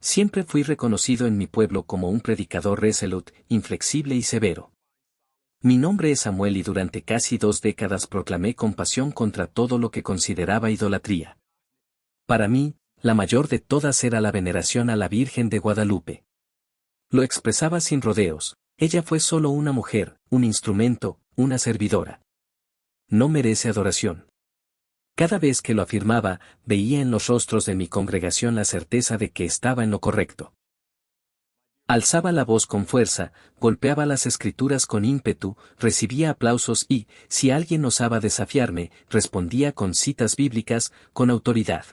Siempre fui reconocido en mi pueblo como un predicador resolute, inflexible y severo. Mi nombre es Samuel y durante casi 2 décadas proclamé compasión contra todo lo que consideraba idolatría. Para mí, la mayor de todas era la veneración a la Virgen de Guadalupe. Lo expresaba sin rodeos, ella fue solo una mujer, un instrumento, una servidora. No merece adoración. Cada vez que lo afirmaba, veía en los rostros de mi congregación la certeza de que estaba en lo correcto. Alzaba la voz con fuerza, golpeaba las escrituras con ímpetu, recibía aplausos y, si alguien osaba desafiarme, respondía con citas bíblicas, con autoridad.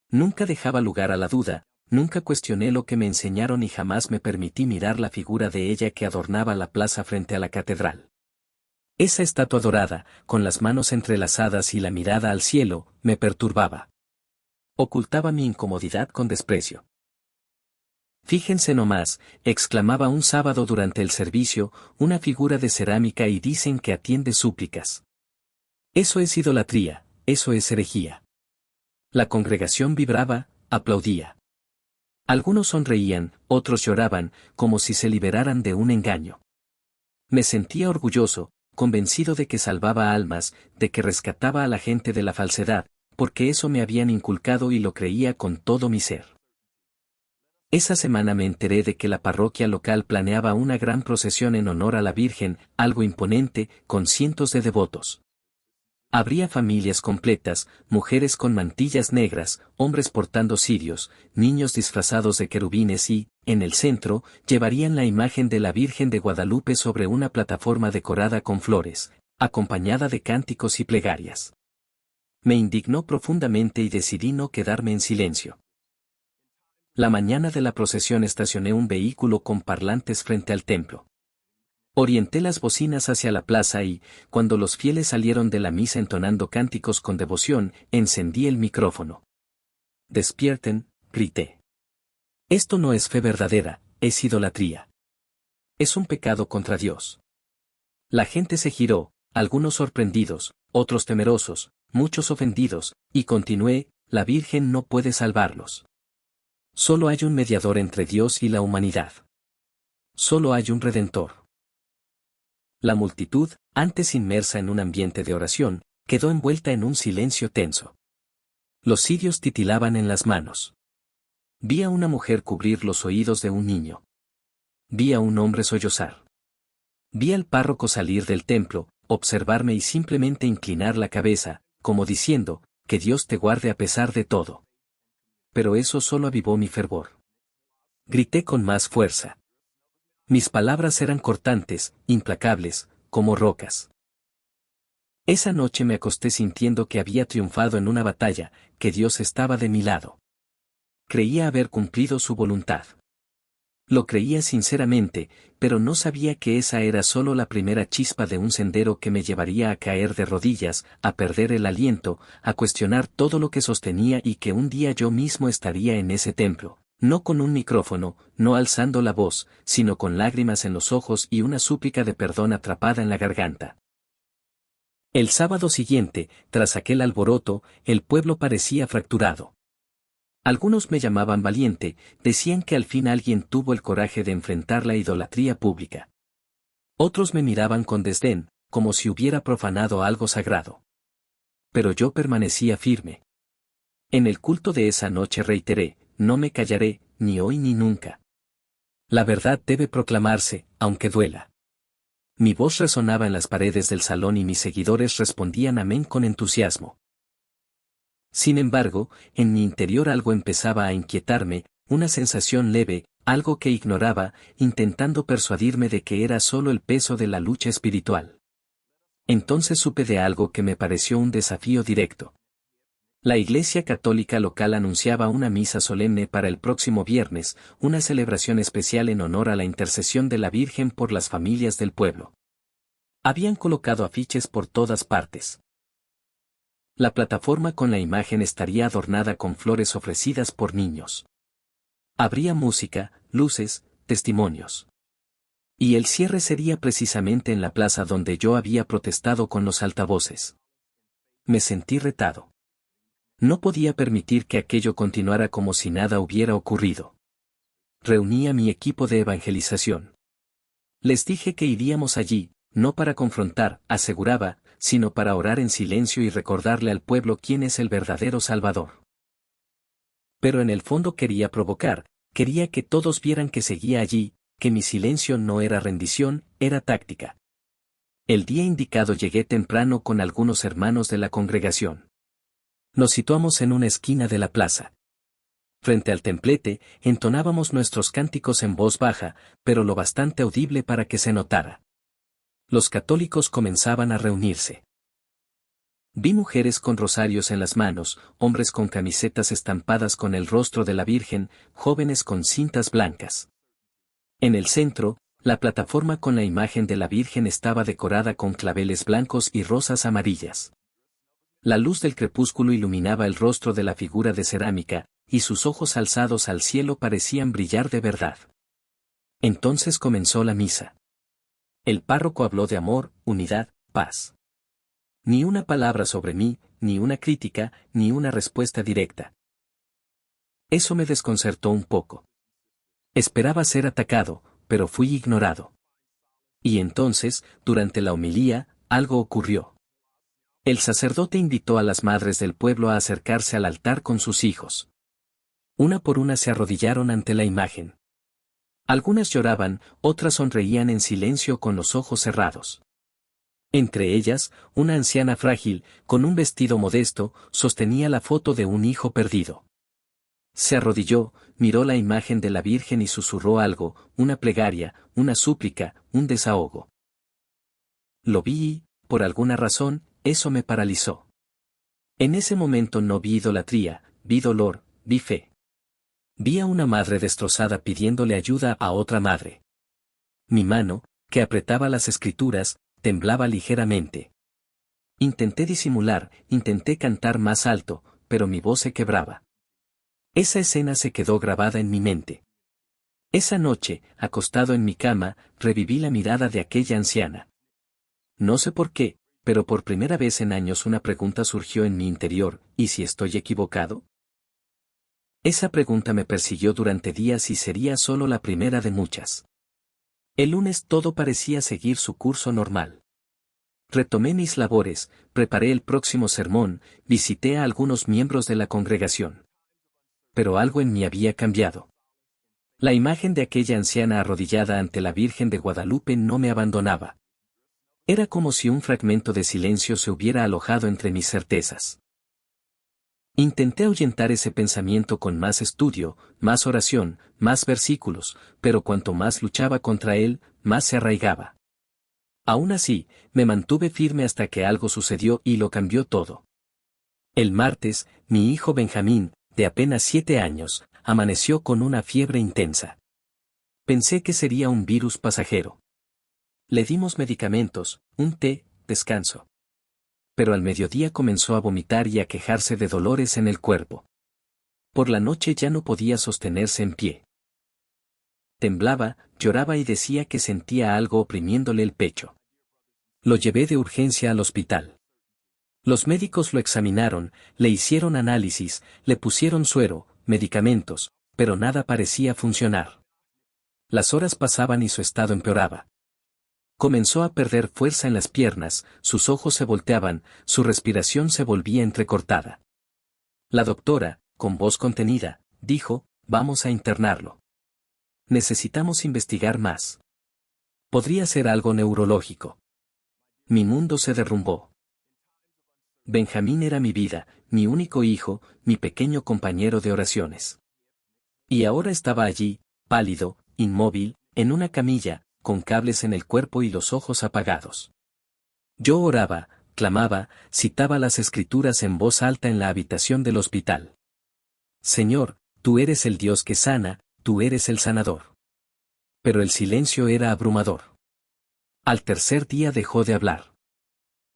Nunca dejaba lugar a la duda, nunca cuestioné lo que me enseñaron y jamás me permití mirar la figura de ella que adornaba la plaza frente a la catedral. Esa estatua dorada, con las manos entrelazadas y la mirada al cielo, me perturbaba. Ocultaba mi incomodidad con desprecio. Fíjense nomás, exclamaba un sábado durante el servicio, una figura de cerámica y dicen que atiende súplicas. Eso es idolatría, eso es herejía. La congregación vibraba, aplaudía. Algunos sonreían, otros lloraban, como si se liberaran de un engaño. Me sentía orgulloso, convencido de que salvaba almas, de que rescataba a la gente de la falsedad, porque eso me habían inculcado y lo creía con todo mi ser. Esa semana me enteré de que la parroquia local planeaba una gran procesión en honor a la Virgen, algo imponente, con cientos de devotos. Habría familias completas, mujeres con mantillas negras, hombres portando cirios, niños disfrazados de querubines y, en el centro, llevarían la imagen de la Virgen de Guadalupe sobre una plataforma decorada con flores, acompañada de cánticos y plegarias. Me indignó profundamente y decidí no quedarme en silencio. La mañana de la procesión estacioné un vehículo con parlantes frente al templo. Orienté las bocinas hacia la plaza y, cuando los fieles salieron de la misa entonando cánticos con devoción, encendí el micrófono. «Despierten», grité. Esto no es fe verdadera, es idolatría. Es un pecado contra Dios. La gente se giró, algunos sorprendidos, otros temerosos, muchos ofendidos, y continué, la Virgen no puede salvarlos. Solo hay un mediador entre Dios y la humanidad. Solo hay un Redentor. La multitud, antes inmersa en un ambiente de oración, quedó envuelta en un silencio tenso. Los cirios titilaban en las manos. Vi a una mujer cubrir los oídos de un niño. Vi a un hombre sollozar. Vi al párroco salir del templo, observarme y simplemente inclinar la cabeza, como diciendo, que Dios te guarde a pesar de todo. Pero eso solo avivó mi fervor. Grité con más fuerza. Mis palabras eran cortantes, implacables, como rocas. Esa noche me acosté sintiendo que había triunfado en una batalla, que Dios estaba de mi lado. Creía haber cumplido su voluntad. Lo creía sinceramente, pero no sabía que esa era solo la primera chispa de un sendero que me llevaría a caer de rodillas, a perder el aliento, a cuestionar todo lo que sostenía y que un día yo mismo estaría en ese templo. No con un micrófono, no alzando la voz, sino con lágrimas en los ojos y una súplica de perdón atrapada en la garganta. El sábado siguiente, tras aquel alboroto, el pueblo parecía fracturado. Algunos me llamaban valiente, decían que al fin alguien tuvo el coraje de enfrentar la idolatría pública. Otros me miraban con desdén, como si hubiera profanado algo sagrado. Pero yo permanecía firme. En el culto de esa noche reiteré, no me callaré, ni hoy ni nunca. La verdad debe proclamarse, aunque duela. Mi voz resonaba en las paredes del salón y mis seguidores respondían amén con entusiasmo. Sin embargo, en mi interior algo empezaba a inquietarme, una sensación leve, algo que ignoraba, intentando persuadirme de que era solo el peso de la lucha espiritual. Entonces supe de algo que me pareció un desafío directo. La Iglesia Católica local anunciaba una misa solemne para el próximo viernes, una celebración especial en honor a la intercesión de la Virgen por las familias del pueblo. Habían colocado afiches por todas partes. La plataforma con la imagen estaría adornada con flores ofrecidas por niños. Habría música, luces, testimonios. Y el cierre sería precisamente en la plaza donde yo había protestado con los altavoces. Me sentí retado. No podía permitir que aquello continuara como si nada hubiera ocurrido. Reuní a mi equipo de evangelización. Les dije que iríamos allí, no para confrontar, aseguraba, sino para orar en silencio y recordarle al pueblo quién es el verdadero Salvador. Pero en el fondo quería provocar, quería que todos vieran que seguía allí, que mi silencio no era rendición, era táctica. El día indicado llegué temprano con algunos hermanos de la congregación. Nos situamos en una esquina de la plaza. Frente al templete, entonábamos nuestros cánticos en voz baja, pero lo bastante audible para que se notara. Los católicos comenzaban a reunirse. Vi mujeres con rosarios en las manos, hombres con camisetas estampadas con el rostro de la Virgen, jóvenes con cintas blancas. En el centro, la plataforma con la imagen de la Virgen estaba decorada con claveles blancos y rosas amarillas. La luz del crepúsculo iluminaba el rostro de la figura de cerámica, y sus ojos alzados al cielo parecían brillar de verdad. Entonces comenzó la misa. El párroco habló de amor, unidad, paz. Ni una palabra sobre mí, ni una crítica, ni una respuesta directa. Eso me desconcertó un poco. Esperaba ser atacado, pero fui ignorado. Y entonces, durante la homilía, algo ocurrió. El sacerdote invitó a las madres del pueblo a acercarse al altar con sus hijos. Una por una se arrodillaron ante la imagen. Algunas lloraban, otras sonreían en silencio con los ojos cerrados. Entre ellas, una anciana frágil, con un vestido modesto, sostenía la foto de un hijo perdido. Se arrodilló, miró la imagen de la Virgen y susurró algo, una plegaria, una súplica, un desahogo. Lo vi y, por alguna razón, eso me paralizó. En ese momento no vi idolatría, vi dolor, vi fe. Vi a una madre destrozada pidiéndole ayuda a otra madre. Mi mano, que apretaba las escrituras, temblaba ligeramente. Intenté disimular, intenté cantar más alto, pero mi voz se quebraba. Esa escena se quedó grabada en mi mente. Esa noche, acostado en mi cama, reviví la mirada de aquella anciana. No sé por qué, pero por primera vez en años una pregunta surgió en mi interior, ¿y si estoy equivocado? Esa pregunta me persiguió durante días y sería solo la primera de muchas. El lunes todo parecía seguir su curso normal. Retomé mis labores, preparé el próximo sermón, visité a algunos miembros de la congregación. Pero algo en mí había cambiado. La imagen de aquella anciana arrodillada ante la Virgen de Guadalupe no me abandonaba. Era como si un fragmento de silencio se hubiera alojado entre mis certezas. Intenté ahuyentar ese pensamiento con más estudio, más oración, más versículos, pero cuanto más luchaba contra él, más se arraigaba. Aún así, me mantuve firme hasta que algo sucedió y lo cambió todo. El martes, mi hijo Benjamín, de apenas 7 años, amaneció con una fiebre intensa. Pensé que sería un virus pasajero. Le dimos medicamentos, un té, descanso. Pero al mediodía comenzó a vomitar y a quejarse de dolores en el cuerpo. Por la noche ya no podía sostenerse en pie. Temblaba, lloraba y decía que sentía algo oprimiéndole el pecho. Lo llevé de urgencia al hospital. Los médicos lo examinaron, le hicieron análisis, le pusieron suero, medicamentos, pero nada parecía funcionar. Las horas pasaban y su estado empeoraba. Comenzó a perder fuerza en las piernas, sus ojos se volteaban, su respiración se volvía entrecortada. La doctora, con voz contenida, dijo, vamos a internarlo. Necesitamos investigar más. Podría ser algo neurológico. Mi mundo se derrumbó. Benjamín era mi vida, mi único hijo, mi pequeño compañero de oraciones. Y ahora estaba allí, pálido, inmóvil, en una camilla, con cables en el cuerpo y los ojos apagados. Yo oraba, clamaba, citaba las escrituras en voz alta en la habitación del hospital. Señor, tú eres el Dios que sana, tú eres el sanador. Pero el silencio era abrumador. Al tercer día dejó de hablar.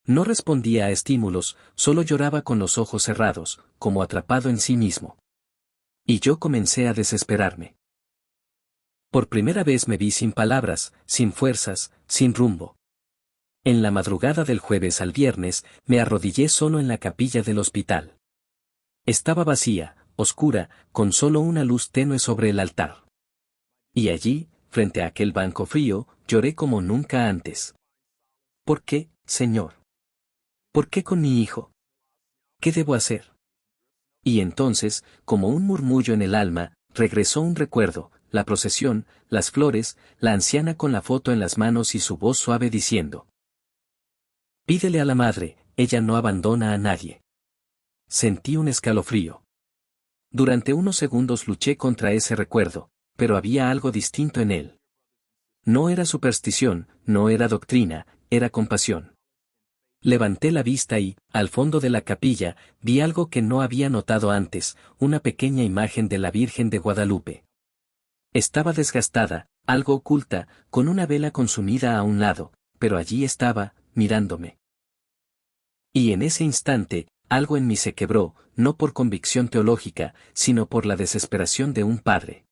No respondía a estímulos, solo lloraba con los ojos cerrados, como atrapado en sí mismo. Y yo comencé a desesperarme. Por primera vez me vi sin palabras, sin fuerzas, sin rumbo. En la madrugada del jueves al viernes, me arrodillé solo en la capilla del hospital. Estaba vacía, oscura, con solo una luz tenue sobre el altar. Y allí, frente a aquel banco frío, lloré como nunca antes. ¿Por qué, Señor? ¿Por qué con mi hijo? ¿Qué debo hacer? Y entonces, como un murmullo en el alma, regresó un recuerdo, la procesión, las flores, la anciana con la foto en las manos y su voz suave diciendo: pídele a la madre, ella no abandona a nadie. Sentí un escalofrío. Durante unos segundos luché contra ese recuerdo, pero había algo distinto en él. No era superstición, no era doctrina, era compasión. Levanté la vista y, al fondo de la capilla, vi algo que no había notado antes, una pequeña imagen de la Virgen de Guadalupe. Estaba desgastada, algo oculta, con una vela consumida a un lado, pero allí estaba, mirándome. Y en ese instante, algo en mí se quebró, no por convicción teológica, sino por la desesperación de un padre.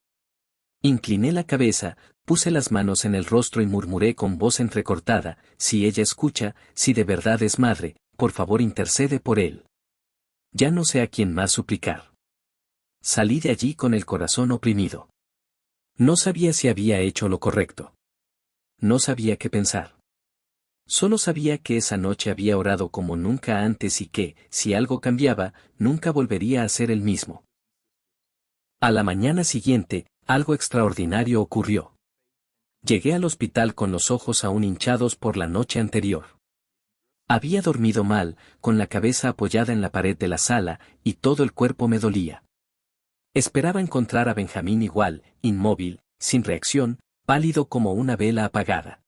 Incliné la cabeza, puse las manos en el rostro y murmuré con voz entrecortada: si ella escucha, si de verdad es madre, por favor intercede por él. Ya no sé a quién más suplicar. Salí de allí con el corazón oprimido. No sabía si había hecho lo correcto. No sabía qué pensar. Solo sabía que esa noche había orado como nunca antes y que, si algo cambiaba, nunca volvería a ser el mismo. A la mañana siguiente, algo extraordinario ocurrió. Llegué al hospital con los ojos aún hinchados por la noche anterior. Había dormido mal, con la cabeza apoyada en la pared de la sala, y todo el cuerpo me dolía. Esperaba encontrar a Benjamín igual, inmóvil, sin reacción, pálido como una vela apagada.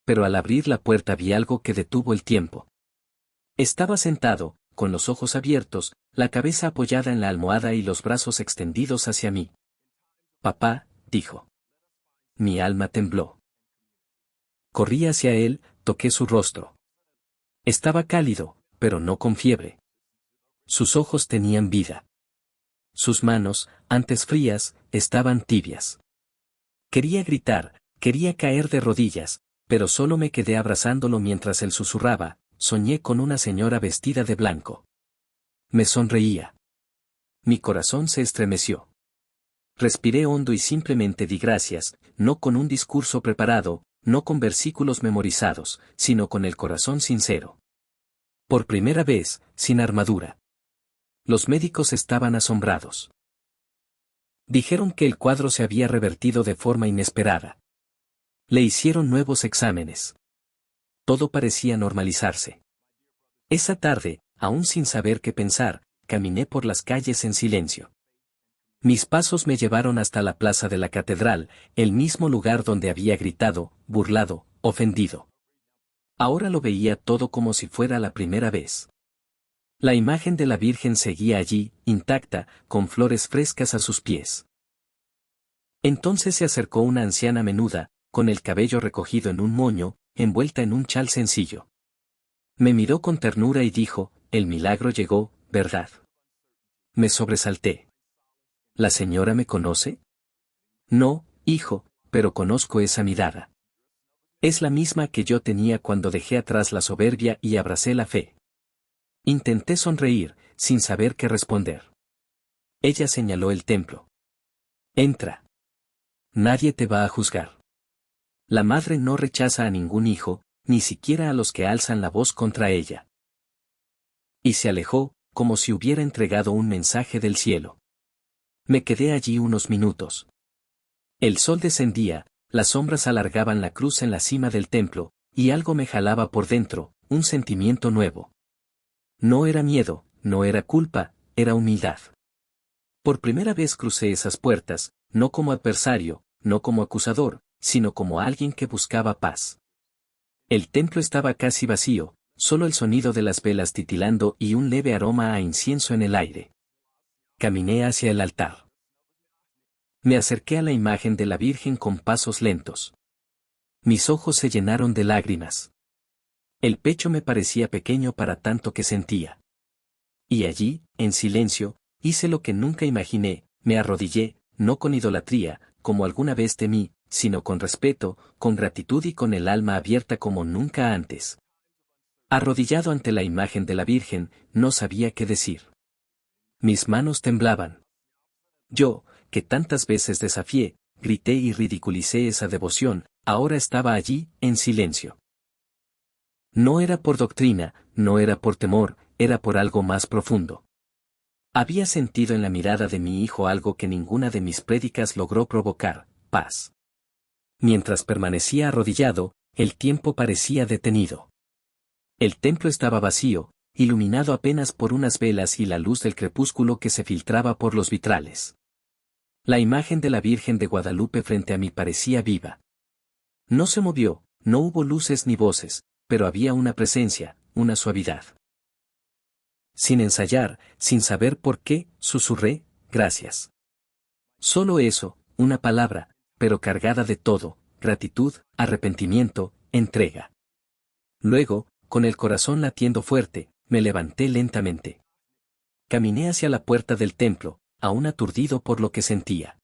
Pero al abrir la puerta vi algo que detuvo el tiempo. Estaba sentado, con los ojos abiertos, la cabeza apoyada en la almohada y los brazos extendidos hacia mí. Papá, dijo. Mi alma tembló. Corrí hacia él, toqué su rostro. Estaba cálido, pero no con fiebre. Sus ojos tenían vida. Sus manos, antes frías, estaban tibias. Quería gritar, quería caer de rodillas, pero solo me quedé abrazándolo mientras él susurraba: soñé con una señora vestida de blanco. Me sonreía. Mi corazón se estremeció. Respiré hondo y simplemente di gracias, no con un discurso preparado, no con versículos memorizados, sino con el corazón sincero. Por primera vez, sin armadura. Los médicos estaban asombrados. Dijeron que el cuadro se había revertido de forma inesperada. Le hicieron nuevos exámenes. Todo parecía normalizarse. Esa tarde, aún sin saber qué pensar, caminé por las calles en silencio. Mis pasos me llevaron hasta la plaza de la catedral, el mismo lugar donde había gritado, burlado, ofendido. Ahora lo veía todo como si fuera la primera vez. La imagen de la Virgen seguía allí, intacta, con flores frescas a sus pies. Entonces se acercó una anciana menuda, con el cabello recogido en un moño, envuelta en un chal sencillo. Me miró con ternura y dijo: el milagro llegó, ¿verdad? Me sobresalté. ¿La señora me conoce? No, hijo, pero conozco esa mirada. Es la misma que yo tenía cuando dejé atrás la soberbia y abracé la fe. Intenté sonreír, sin saber qué responder. Ella señaló el templo. Entra. Nadie te va a juzgar. La madre no rechaza a ningún hijo, ni siquiera a los que alzan la voz contra ella. Y se alejó, como si hubiera entregado un mensaje del cielo. Me quedé allí unos minutos. El sol descendía, las sombras alargaban la cruz en la cima del templo, y algo me jalaba por dentro, un sentimiento nuevo. No era miedo, no era culpa, era humildad. Por primera vez crucé esas puertas, no como adversario, no como acusador, sino como alguien que buscaba paz. El templo estaba casi vacío, solo el sonido de las velas titilando y un leve aroma a incienso en el aire. Caminé hacia el altar. Me acerqué a la imagen de la Virgen con pasos lentos. Mis ojos se llenaron de lágrimas. El pecho me parecía pequeño para tanto que sentía. Y allí, en silencio, hice lo que nunca imaginé: me arrodillé, no con idolatría, como alguna vez temí, sino con respeto, con gratitud y con el alma abierta como nunca antes. Arrodillado ante la imagen de la Virgen, no sabía qué decir. Mis manos temblaban. Yo, que tantas veces desafié, grité y ridiculicé esa devoción, ahora estaba allí, en silencio. No era por doctrina, no era por temor, era por algo más profundo. Había sentido en la mirada de mi hijo algo que ninguna de mis prédicas logró provocar: paz. Mientras permanecía arrodillado, el tiempo parecía detenido. El templo estaba vacío, iluminado apenas por unas velas y la luz del crepúsculo que se filtraba por los vitrales. La imagen de la Virgen de Guadalupe frente a mí parecía viva. No se movió, no hubo luces ni voces, pero había una presencia, una suavidad. Sin ensayar, sin saber por qué, susurré: gracias. Solo eso, una palabra, pero cargada de todo: gratitud, arrepentimiento, entrega. Luego, con el corazón latiendo fuerte, me levanté lentamente. Caminé hacia la puerta del templo, aún aturdido por lo que sentía.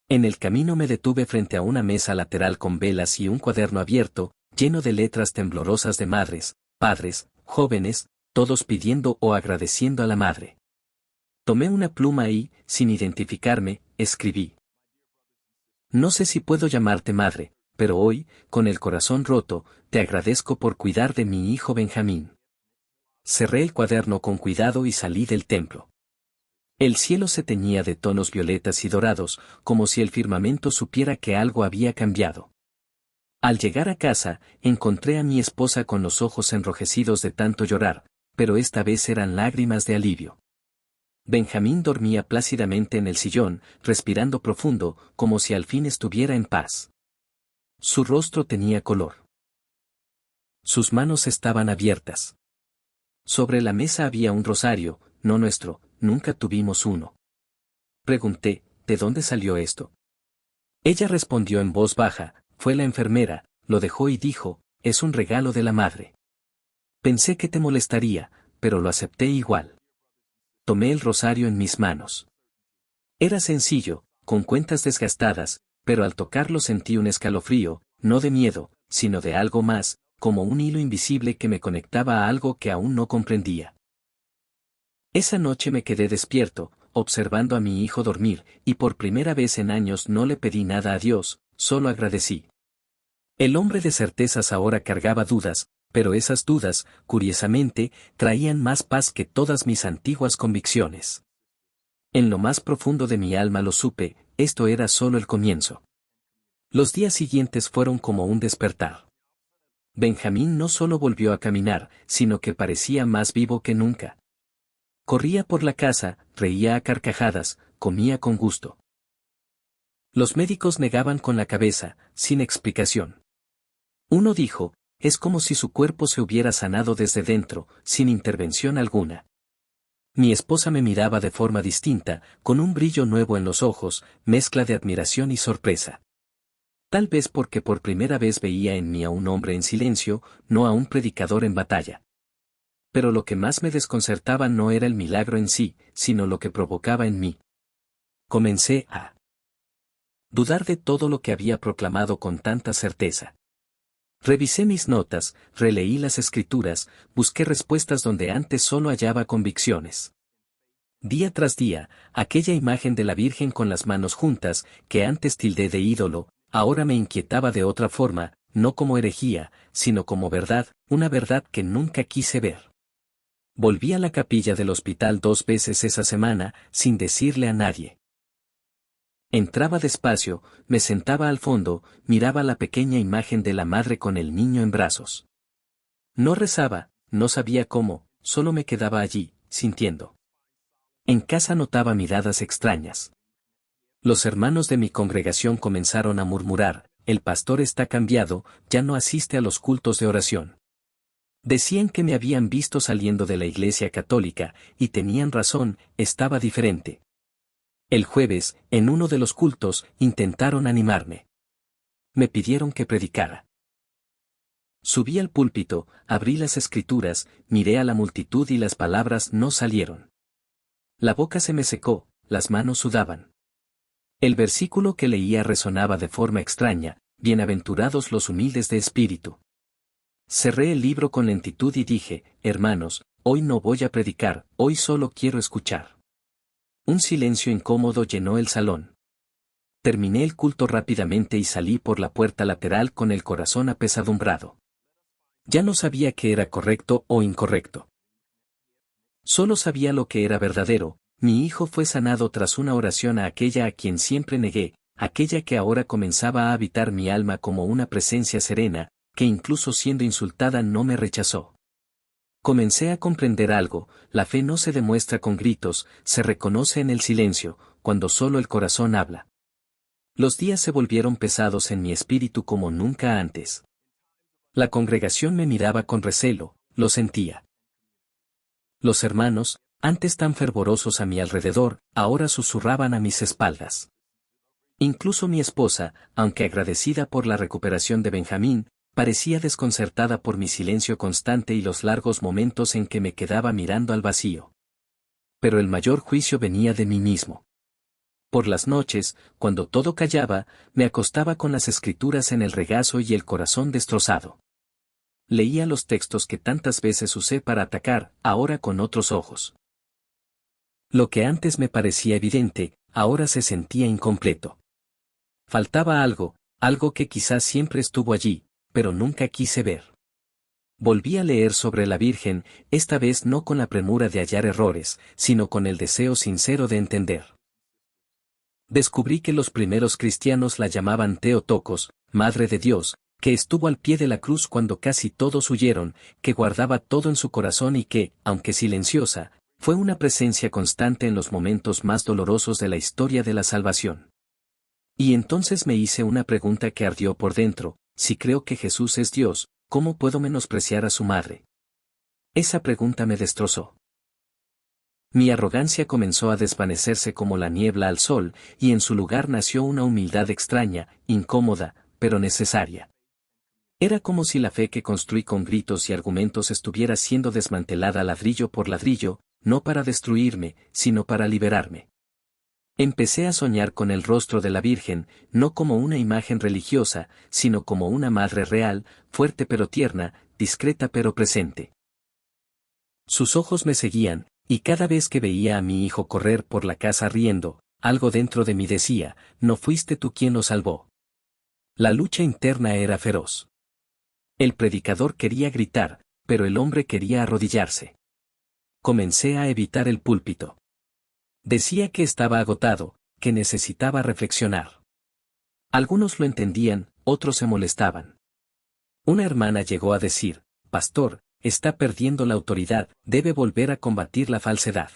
En el camino me detuve frente a una mesa lateral con velas y un cuaderno abierto, lleno de letras temblorosas de madres, padres, jóvenes, todos pidiendo o agradeciendo a la madre. Tomé una pluma y, sin identificarme, escribí: no sé si puedo llamarte madre, pero hoy, con el corazón roto, te agradezco por cuidar de mi hijo Benjamín. Cerré el cuaderno con cuidado y salí del templo. El cielo se teñía de tonos violetas y dorados, como si el firmamento supiera que algo había cambiado. Al llegar a casa, encontré a mi esposa con los ojos enrojecidos de tanto llorar, pero esta vez eran lágrimas de alivio. Benjamín dormía plácidamente en el sillón, respirando profundo, como si al fin estuviera en paz. Su rostro tenía color. Sus manos estaban abiertas. Sobre la mesa había un rosario, no nuestro, nunca tuvimos uno. Pregunté: ¿de dónde salió esto? Ella respondió en voz baja: fue la enfermera, lo dejó y dijo: es un regalo de la madre. Pensé que te molestaría, pero lo acepté igual. Tomé el rosario en mis manos. Era sencillo, con cuentas desgastadas, pero al tocarlo sentí un escalofrío, no de miedo, sino de algo más, como un hilo invisible que me conectaba a algo que aún no comprendía. Esa noche me quedé despierto, observando a mi hijo dormir, y por primera vez en años no le pedí nada a Dios, solo agradecí. El hombre de certezas ahora cargaba dudas, pero esas dudas, curiosamente, traían más paz que todas mis antiguas convicciones. En lo más profundo de mi alma lo supe: esto era solo el comienzo. Los días siguientes fueron como un despertar. Benjamín no solo volvió a caminar, sino que parecía más vivo que nunca. Corría por la casa, reía a carcajadas, comía con gusto. Los médicos negaban con la cabeza, sin explicación. Uno dijo: es como si su cuerpo se hubiera sanado desde dentro, sin intervención alguna. Mi esposa me miraba de forma distinta, con un brillo nuevo en los ojos, mezcla de admiración y sorpresa. Tal vez porque por primera vez veía en mí a un hombre en silencio, no a un predicador en batalla. Pero lo que más me desconcertaba no era el milagro en sí, sino lo que provocaba en mí. Comencé a dudar de todo lo que había proclamado con tanta certeza. Revisé mis notas, releí las escrituras, busqué respuestas donde antes solo hallaba convicciones. Día tras día, aquella imagen de la Virgen con las manos juntas, que antes tildé de ídolo, ahora me inquietaba de otra forma, no como herejía, sino como verdad, una verdad que nunca quise ver. Volví a la capilla del hospital 2 veces esa semana, sin decirle a nadie. Entraba despacio, me sentaba al fondo, miraba la pequeña imagen de la madre con el niño en brazos. No rezaba, no sabía cómo, solo me quedaba allí, sintiendo. En casa notaba miradas extrañas. Los hermanos de mi congregación comenzaron a murmurar: el pastor está cambiado, ya no asiste a los cultos de oración. Decían que me habían visto saliendo de la iglesia católica, y tenían razón, estaba diferente. El jueves, en uno de los cultos, intentaron animarme. Me pidieron que predicara. Subí al púlpito, abrí las escrituras, miré a la multitud y las palabras no salieron. La boca se me secó, las manos sudaban. El versículo que leía resonaba de forma extraña: bienaventurados los humildes de espíritu. Cerré el libro con lentitud y dije: hermanos, hoy no voy a predicar, hoy solo quiero escuchar. Un silencio incómodo llenó el salón. Terminé el culto rápidamente y salí por la puerta lateral con el corazón apesadumbrado. Ya no sabía qué era correcto o incorrecto. Solo sabía lo que era verdadero. Mi hijo fue sanado tras una oración a aquella a quien siempre negué, aquella que ahora comenzaba a habitar mi alma como una presencia serena, que incluso siendo insultada no me rechazó. Comencé a comprender algo: la fe no se demuestra con gritos, se reconoce en el silencio, cuando solo el corazón habla. Los días se volvieron pesados en mi espíritu como nunca antes. La congregación me miraba con recelo, lo sentía. Los hermanos, antes tan fervorosos a mi alrededor, ahora susurraban a mis espaldas. Incluso mi esposa, aunque agradecida por la recuperación de Benjamín, parecía desconcertada por mi silencio constante y los largos momentos en que me quedaba mirando al vacío. Pero el mayor juicio venía de mí mismo. Por las noches, cuando todo callaba, me acostaba con las escrituras en el regazo y el corazón destrozado. Leía los textos que tantas veces usé para atacar, ahora con otros ojos. Lo que antes me parecía evidente, ahora se sentía incompleto. Faltaba algo, algo que quizás siempre estuvo allí, pero nunca quise ver. Volví a leer sobre la Virgen, esta vez no con la premura de hallar errores, sino con el deseo sincero de entender. Descubrí que los primeros cristianos la llamaban Theotokos, Madre de Dios, que estuvo al pie de la cruz cuando casi todos huyeron, que guardaba todo en su corazón y que, aunque silenciosa, fue una presencia constante en los momentos más dolorosos de la historia de la salvación. Y entonces me hice una pregunta que ardió por dentro: si creo que Jesús es Dios, ¿cómo puedo menospreciar a su madre? Esa pregunta me destrozó. Mi arrogancia comenzó a desvanecerse como la niebla al sol, y en su lugar nació una humildad extraña, incómoda, pero necesaria. Era como si la fe que construí con gritos y argumentos estuviera siendo desmantelada ladrillo por ladrillo, no para destruirme, sino para liberarme. Empecé a soñar con el rostro de la Virgen, no como una imagen religiosa, sino como una madre real, fuerte pero tierna, discreta pero presente. Sus ojos me seguían, y cada vez que veía a mi hijo correr por la casa riendo, algo dentro de mí decía: no fuiste tú quien lo salvó. La lucha interna era feroz. El predicador quería gritar, pero el hombre quería arrodillarse. Comencé a evitar el púlpito. Decía que estaba agotado, que necesitaba reflexionar. Algunos lo entendían, otros se molestaban. Una hermana llegó a decir: pastor, está perdiendo la autoridad, debe volver a combatir la falsedad.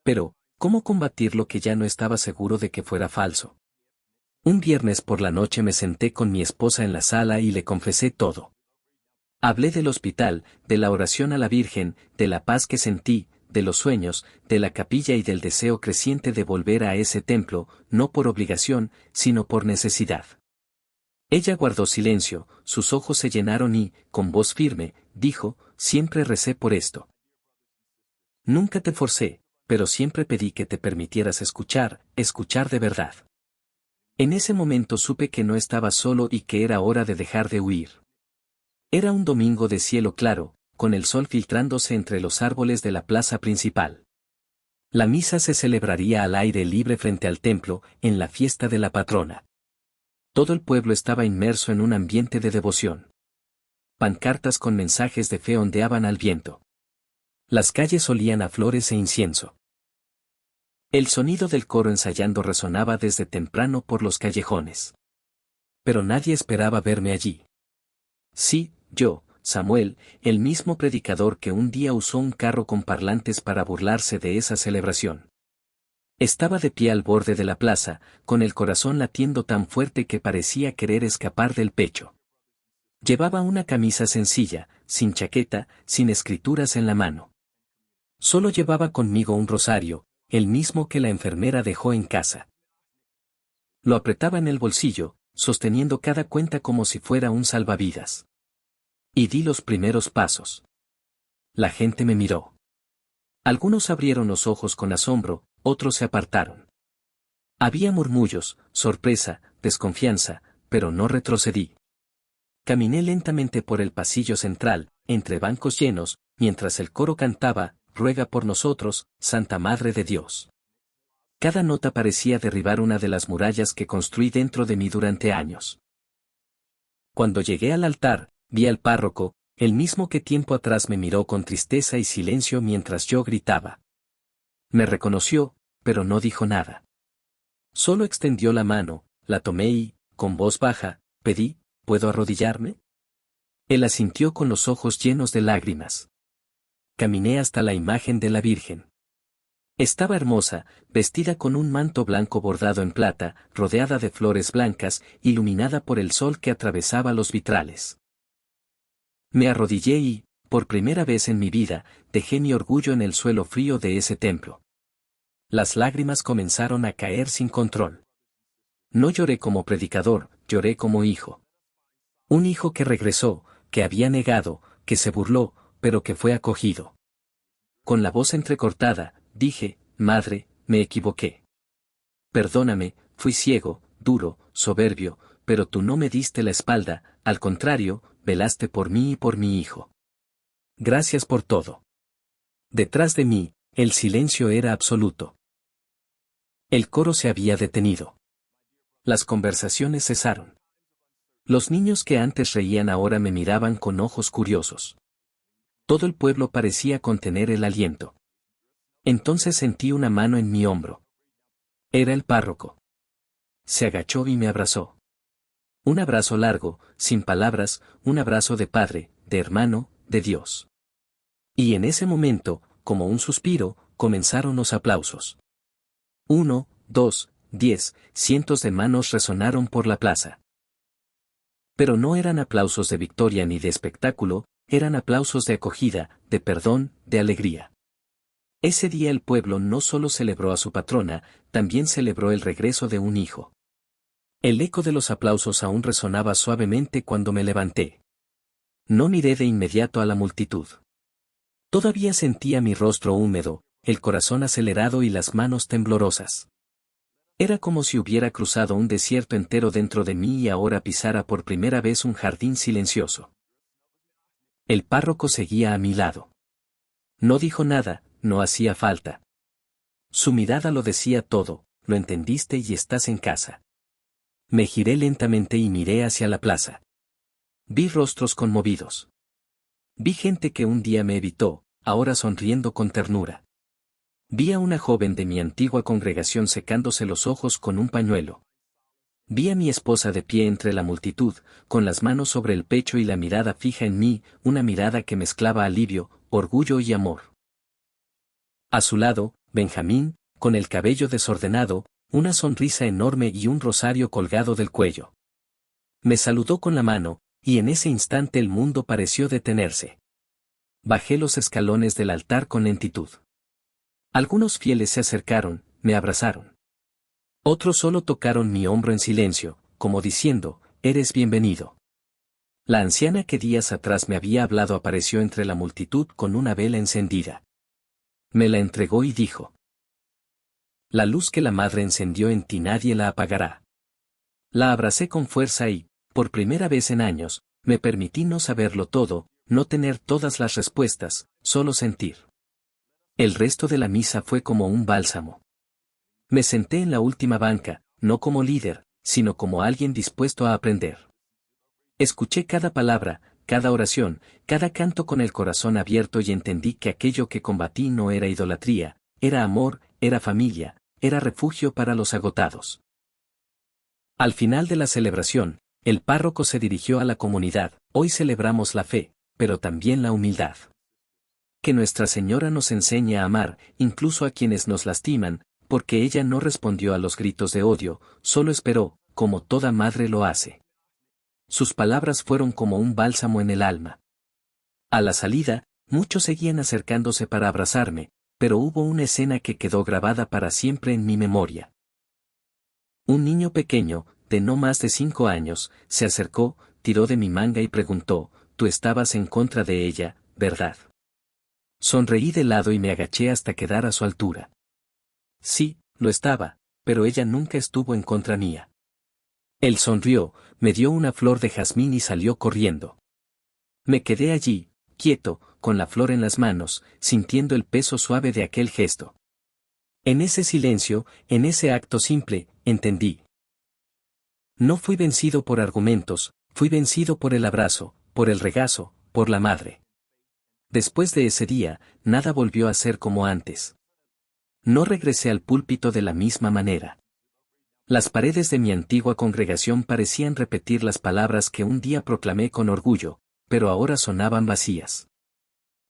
Pero, ¿cómo combatir lo que ya no estaba seguro de que fuera falso? Un viernes por la noche me senté con mi esposa en la sala y le confesé todo. Hablé del hospital, de la oración a la Virgen, de la paz que sentí, de los sueños, de la capilla y del deseo creciente de volver a ese templo, no por obligación, sino por necesidad. Ella guardó silencio, sus ojos se llenaron y, con voz firme, dijo: siempre recé por esto. Nunca te forcé, pero siempre pedí que te permitieras escuchar de verdad. En ese momento supe que no estaba solo y que era hora de dejar de huir. Era un domingo de cielo claro, con el sol filtrándose entre los árboles de la plaza principal. La misa se celebraría al aire libre frente al templo, en la fiesta de la patrona. Todo el pueblo estaba inmerso en un ambiente de devoción. Pancartas con mensajes de fe ondeaban al viento. Las calles olían a flores e incienso. El sonido del coro ensayando resonaba desde temprano por los callejones. Pero nadie esperaba verme allí. Sí, yo, Samuel, el mismo predicador que un día usó un carro con parlantes para burlarse de esa celebración. Estaba de pie al borde de la plaza, con el corazón latiendo tan fuerte que parecía querer escapar del pecho. Llevaba una camisa sencilla, sin chaqueta, sin escrituras en la mano. Solo llevaba conmigo un rosario, el mismo que la enfermera dejó en casa. Lo apretaba en el bolsillo, sosteniendo cada cuenta como si fuera un salvavidas. Y di los primeros pasos. La gente me miró. Algunos abrieron los ojos con asombro, otros se apartaron. Había murmullos, sorpresa, desconfianza, pero no retrocedí. Caminé lentamente por el pasillo central, entre bancos llenos, mientras el coro cantaba: ruega por nosotros, Santa Madre de Dios. Cada nota parecía derribar una de las murallas que construí dentro de mí durante años. Cuando llegué al altar, vi al párroco, el mismo que tiempo atrás me miró con tristeza y silencio mientras yo gritaba. Me reconoció, pero no dijo nada. Solo extendió la mano, la tomé y, con voz baja, pedí, ¿puedo arrodillarme? Él asintió con los ojos llenos de lágrimas. Caminé hasta la imagen de la Virgen. Estaba hermosa, vestida con un manto blanco bordado en plata, rodeada de flores blancas, iluminada por el sol que atravesaba los vitrales. Me arrodillé y, por primera vez en mi vida, dejé mi orgullo en el suelo frío de ese templo. Las lágrimas comenzaron a caer sin control. No lloré como predicador, lloré como hijo. Un hijo que regresó, que había negado, que se burló, pero que fue acogido. Con la voz entrecortada, dije, Madre, me equivoqué. Perdóname, fui ciego, duro, soberbio, pero tú no me diste la espalda, al contrario, velaste por mí y por mi hijo. Gracias por todo. Detrás de mí, el silencio era absoluto. El coro se había detenido. Las conversaciones cesaron. Los niños que antes reían ahora me miraban con ojos curiosos. Todo el pueblo parecía contener el aliento. Entonces sentí una mano en mi hombro. Era el párroco. Se agachó y me abrazó. Un abrazo largo, sin palabras, un abrazo de padre, de hermano, de Dios. Y en ese momento, como un suspiro, comenzaron los aplausos. 1, 2, 10, cientos de manos resonaron por la plaza. Pero no eran aplausos de victoria ni de espectáculo, eran aplausos de acogida, de perdón, de alegría. Ese día el pueblo no solo celebró a su patrona, también celebró el regreso de un hijo. El eco de los aplausos aún resonaba suavemente cuando me levanté. No miré de inmediato a la multitud. Todavía sentía mi rostro húmedo, el corazón acelerado y las manos temblorosas. Era como si hubiera cruzado un desierto entero dentro de mí y ahora pisara por primera vez un jardín silencioso. El párroco seguía a mi lado. No dijo nada, no hacía falta. Su mirada lo decía todo, lo entendiste y estás en casa. Me giré lentamente y miré hacia la plaza. Vi rostros conmovidos. Vi gente que un día me evitó, ahora sonriendo con ternura. Vi a una joven de mi antigua congregación secándose los ojos con un pañuelo. Vi a mi esposa de pie entre la multitud, con las manos sobre el pecho y la mirada fija en mí, una mirada que mezclaba alivio, orgullo y amor. A su lado, Benjamín, con el cabello desordenado, una sonrisa enorme y un rosario colgado del cuello. Me saludó con la mano, y en ese instante el mundo pareció detenerse. Bajé los escalones del altar con lentitud. Algunos fieles se acercaron, me abrazaron. Otros solo tocaron mi hombro en silencio, como diciendo, eres bienvenido. La anciana que días atrás me había hablado apareció entre la multitud con una vela encendida. Me la entregó y dijo: la luz que la madre encendió en ti nadie la apagará. La abracé con fuerza y, por primera vez en años, me permití no saberlo todo, no tener todas las respuestas, solo sentir. El resto de la misa fue como un bálsamo. Me senté en la última banca, no como líder, sino como alguien dispuesto a aprender. Escuché cada palabra, cada oración, cada canto con el corazón abierto y entendí que aquello que combatí no era idolatría, era amor, era familia, era refugio para los agotados. Al final de la celebración, el párroco se dirigió a la comunidad: hoy celebramos la fe, pero también la humildad. Que Nuestra Señora nos enseñe a amar, incluso a quienes nos lastiman, porque ella no respondió a los gritos de odio, solo esperó, como toda madre lo hace. Sus palabras fueron como un bálsamo en el alma. A la salida, muchos seguían acercándose para abrazarme, pero hubo una escena que quedó grabada para siempre en mi memoria. Un niño pequeño, de no más de 5 años, se acercó, tiró de mi manga y preguntó: «Tú estabas en contra de ella, ¿verdad?». Sonreí de lado y me agaché hasta quedar a su altura. Sí, lo estaba, pero ella nunca estuvo en contra mía. Él sonrió, me dio una flor de jazmín y salió corriendo. Me quedé allí, quieto, con la flor en las manos, sintiendo el peso suave de aquel gesto. En ese silencio, en ese acto simple, entendí. No fui vencido por argumentos, fui vencido por el abrazo, por el regazo, por la madre. Después de ese día, nada volvió a ser como antes. No regresé al púlpito de la misma manera. Las paredes de mi antigua congregación parecían repetir las palabras que un día proclamé con orgullo, pero ahora sonaban vacías.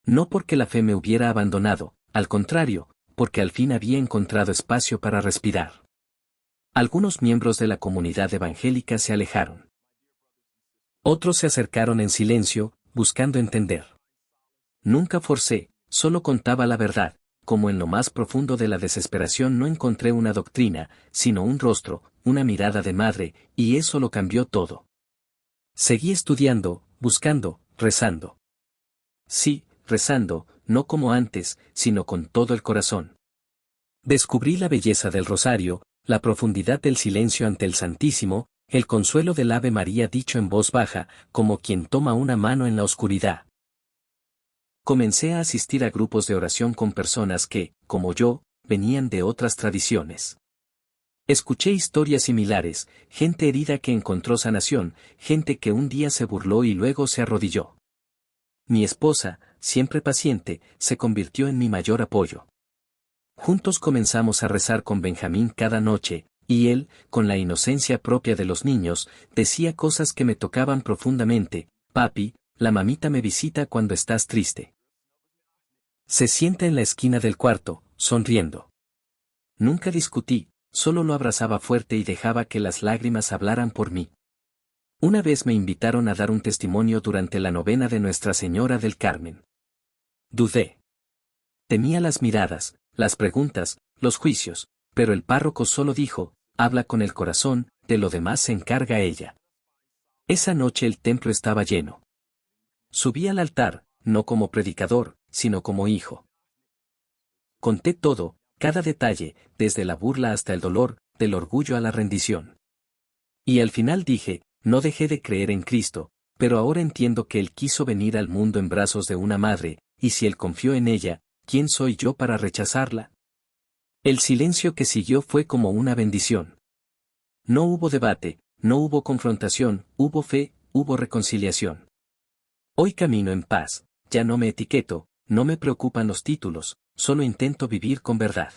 No porque la fe me hubiera abandonado, al contrario, porque al fin había encontrado espacio para respirar. Algunos miembros de la comunidad evangélica se alejaron. Otros se acercaron en silencio, buscando entender. Nunca forcé, solo contaba la verdad, como en lo más profundo de la desesperación no encontré una doctrina, sino un rostro, una mirada de madre, y eso lo cambió todo. Seguí estudiando, buscando, rezando. Sí, rezando, no como antes, sino con todo el corazón. Descubrí la belleza del rosario, la profundidad del silencio ante el Santísimo, el consuelo del Ave María dicho en voz baja, como quien toma una mano en la oscuridad. Comencé a asistir a grupos de oración con personas que, como yo, venían de otras tradiciones. Escuché historias similares, gente herida que encontró sanación, gente que un día se burló y luego se arrodilló. Mi esposa, siempre paciente, se convirtió en mi mayor apoyo. Juntos comenzamos a rezar con Benjamín cada noche, y él, con la inocencia propia de los niños, decía cosas que me tocaban profundamente. Papi, la mamita me visita cuando estás triste. Se sienta en la esquina del cuarto, sonriendo. Nunca discutí, solo lo abrazaba fuerte y dejaba que las lágrimas hablaran por mí. Una vez me invitaron a dar un testimonio durante la novena de Nuestra Señora del Carmen. Dudé. Temía las miradas, las preguntas, los juicios, pero el párroco solo dijo, habla con el corazón, de lo demás se encarga ella. Esa noche el templo estaba lleno. Subí al altar, no como predicador, sino como hijo. Conté todo, cada detalle, desde la burla hasta el dolor, del orgullo a la rendición. Y al final dije, no dejé de creer en Cristo, pero ahora entiendo que Él quiso venir al mundo en brazos de una madre, y si Él confió en ella, ¿quién soy yo para rechazarla? El silencio que siguió fue como una bendición. No hubo debate, no hubo confrontación, hubo fe, hubo reconciliación. Hoy camino en paz, ya no me etiqueto, no me preocupan los títulos, solo intento vivir con verdad.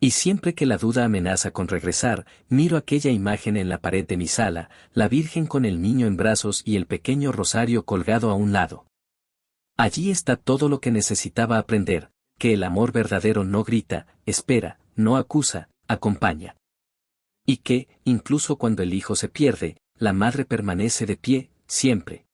Y siempre que la duda amenaza con regresar, miro aquella imagen en la pared de mi sala, la Virgen con el niño en brazos y el pequeño rosario colgado a un lado. Allí está todo lo que necesitaba aprender, que el amor verdadero no grita, espera, no acusa, acompaña. Y que, incluso cuando el hijo se pierde, la madre permanece de pie, siempre.